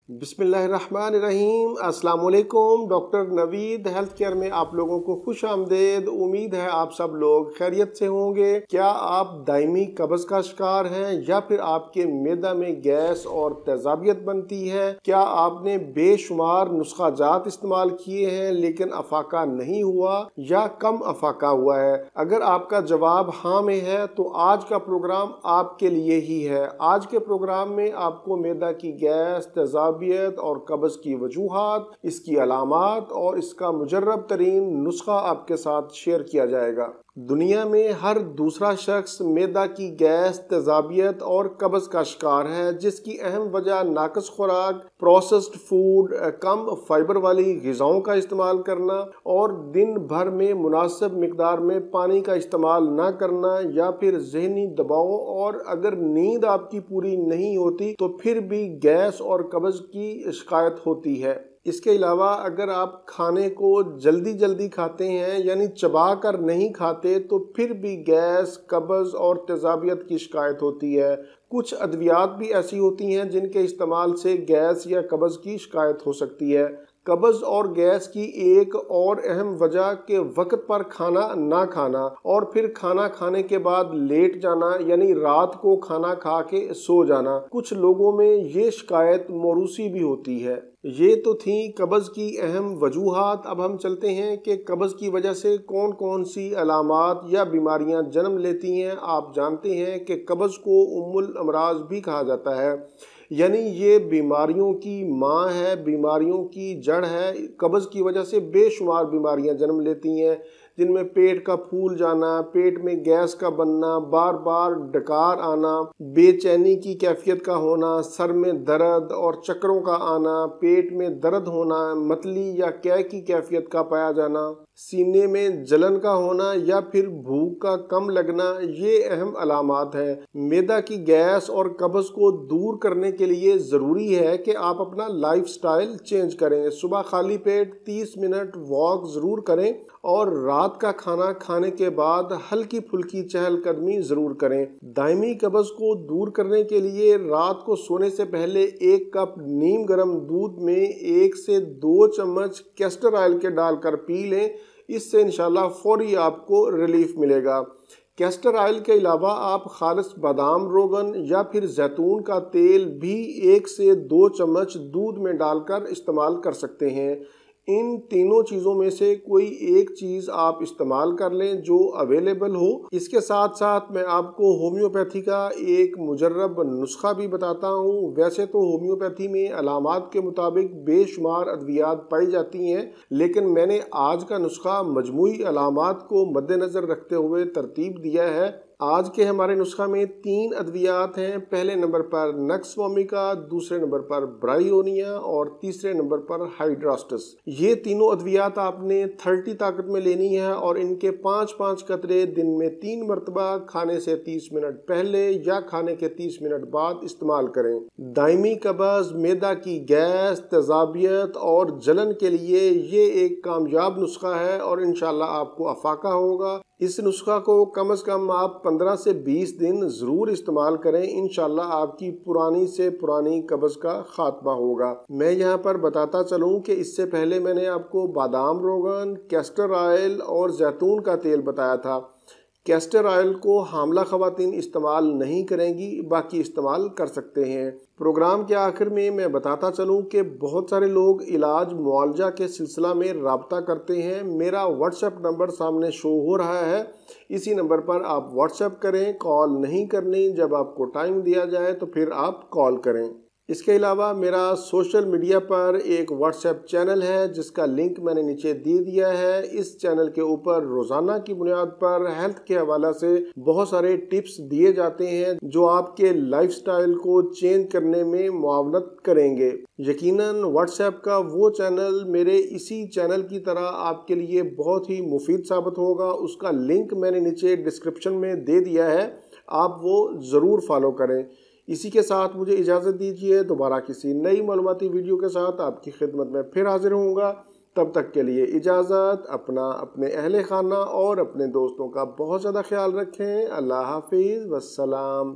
बिस्मिल्लाहिर्रहमानिर्रहीम। अस्सलाम वालेकुम। डॉक्टर नवीद हेल्थ केयर में आप लोगों को खुश आमदेद। उम्मीद है आप सब लोग खैरियत से होंगे। क्या आप दायमी कब्ज़ का शिकार हैं या फिर आपके मैदा में गैस और तेज़ाबियत बनती है? क्या आपने बेशुमार नुस्खा जात इस्तेमाल किए हैं लेकिन अफाका नहीं हुआ या कम अफाका हुआ है? अगर आपका जवाब हाँ में है तो आज का प्रोग्राम आपके लिए ही है। आज के प्रोग्राम में आपको मैदा की गैस, तेज़ाबियत और कब्ज़ की वजूहात, इसकी अलामात और इसका मुजर्रब तरीन नुस्खा आपके साथ शेयर किया जाएगा। दुनिया में हर दूसरा शख्स मैदा की गैस, तेज़ाबियत और कब्ज़ का शिकार है, जिसकी अहम वजह नाक़िस खुराक, प्रोसेस्ड फूड, कम फाइबर वाली ग़िज़ाओं का इस्तेमाल करना और दिन भर में मुनासिब मिक़दार में पानी का इस्तेमाल ना करना या फिर ज़हनी दबाव, और अगर नींद आपकी पूरी नहीं होती तो फिर भी गैस और कब्ज़ की शिकायत होती है। इसके अलावा अगर आप खाने को जल्दी खाते हैं यानी चबा कर नहीं खाते तो फिर भी गैस, कब्ज़ और तेज़ाबियत की शिकायत होती है। कुछ अद्वियात भी ऐसी होती हैं जिनके इस्तेमाल से गैस या कब्ज़ की शिकायत हो सकती है। कब्ज़ और गैस की एक और अहम वजह के वक्त पर खाना ना खाना और फिर खाना खाने के बाद लेट जाना यानी रात को खाना खा के सो जाना। कुछ लोगों में ये शिकायत मौरूसी भी होती है। ये तो थी कब्ज़ की अहम वजूहात। अब हम चलते हैं कि कब्ज़ की वजह से कौन कौन सी अलामात या बीमारियां जन्म लेती हैं। आप जानते हैं कि कब्ज़ को उम्मुल अमराज भी कहा जाता है, यानी ये बीमारियों की माँ है, बीमारियों की जड़ है। कब्ज़ की वजह से बेशुमार बीमारियां जन्म लेती हैं, जिनमें पेट का फूल जाना, पेट में गैस का बनना, बार बार डकार आना, बेचैनी की कैफियत का होना, सर में दर्द और चक्करों का आना, पेट में दर्द होना, मतली या कै की कैफियत का पाया जाना, सीने में जलन का होना या फिर भूख का कम लगना, ये अहम अलामात हैं। मैदा की गैस और कब्ज़ को दूर करने के लिए ज़रूरी है कि आप अपना लाइफस्टाइल चेंज करें। सुबह खाली पेट 30 मिनट वॉक ज़रूर करें और रात का खाना खाने के बाद हल्की फुल्की चहलकदमी ज़रूर करें। दायमी कब्ज़ को दूर करने के लिए रात को सोने से पहले 1 कप नीम गर्म दूध में 1 से 2 चम्मच कैस्टर ऑयल के डालकर पी लें। इससे इंशाल्लाह फौरी आपको रिलीफ मिलेगा। कैस्टर ऑयल के अलावा आप खालिस बादाम रोगन या फिर जैतून का तेल भी 1 से 2 चम्मच दूध में डालकर इस्तेमाल कर सकते हैं। इन तीनों चीज़ों में से कोई एक चीज़ आप इस्तेमाल कर लें जो अवेलेबल हो। इसके साथ साथ मैं आपको होम्योपैथी का एक मुजर्रब नुस्खा भी बताता हूँ। वैसे तो होम्योपैथी में अलामात के मुताबिक बेशुमार अद्वियात पाई जाती हैं, लेकिन मैंने आज का नुस्खा मजमूई अलामात को मद्देनज़र रखते हुए तरतीब दिया है। आज के हमारे नुस्खा में 3 अद्वियात हैं। पहले नंबर पर नक्स वोमिका, दूसरे नंबर पर ब्रायोनिया और तीसरे नंबर पर हाइड्रास्टस। ये तीनों अद्वियात आपने 30 ताकत में लेनी है और इनके 5-5 कतरे दिन में 3 मरतबा खाने से 30 मिनट पहले या खाने के 30 मिनट बाद इस्तेमाल करें। दायमी कब्ज़, मैदा की गैस, तेज़ाबियत और जलन के लिए ये एक कामयाब नुस्खा है और इंशाल्लाह आपको अफाका होगा। इस नुस्खा को कम से कम आप 15 से 20 दिन ज़रूर इस्तेमाल करें। इंशाल्लाह आपकी पुरानी से पुरानी कब्ज़ का खात्मा होगा। मैं यहाँ पर बताता चलूँ कि इससे पहले मैंने आपको बादाम रोगन, कैस्टर ऑयल और जैतून का तेल बताया था। कैस्टर ऑयल को हामला ख़वातीन इस्तेमाल नहीं करेंगी, बाकी इस्तेमाल कर सकते हैं। प्रोग्राम के आखिर में मैं बताता चलूं कि बहुत सारे लोग इलाज मुआवजा के सिलसिला में राब्ता करते हैं। मेरा व्हाट्सएप नंबर सामने शो हो रहा है, इसी नंबर पर आप व्हाट्सएप करें, कॉल नहीं करनी। जब आपको टाइम दिया जाए तो फिर आप कॉल करें। इसके अलावा मेरा सोशल मीडिया पर एक व्हाट्सएप चैनल है जिसका लिंक मैंने नीचे दे दिया है। इस चैनल के ऊपर रोज़ाना की बुनियाद पर हेल्थ के हवाला से बहुत सारे टिप्स दिए जाते हैं जो आपके लाइफस्टाइल को चेंज करने में मुआवनत करेंगे। यकीनन व्हाट्सएप का वो चैनल मेरे इसी चैनल की तरह आपके लिए बहुत ही मुफीद साबित होगा। उसका लिंक मैंने नीचे डिस्क्रिप्शन में दे दिया है, आप वो ज़रूर फॉलो करें। इसी के साथ मुझे इजाज़त दीजिए। दोबारा किसी नई मालूमाती वीडियो के साथ आपकी खिदमत में फिर हाजिर होऊंगा। तब तक के लिए इजाज़त। अपने अहले खाना और अपने दोस्तों का बहुत ज़्यादा ख्याल रखें। अल्लाह हाफिज़, वस्सलाम।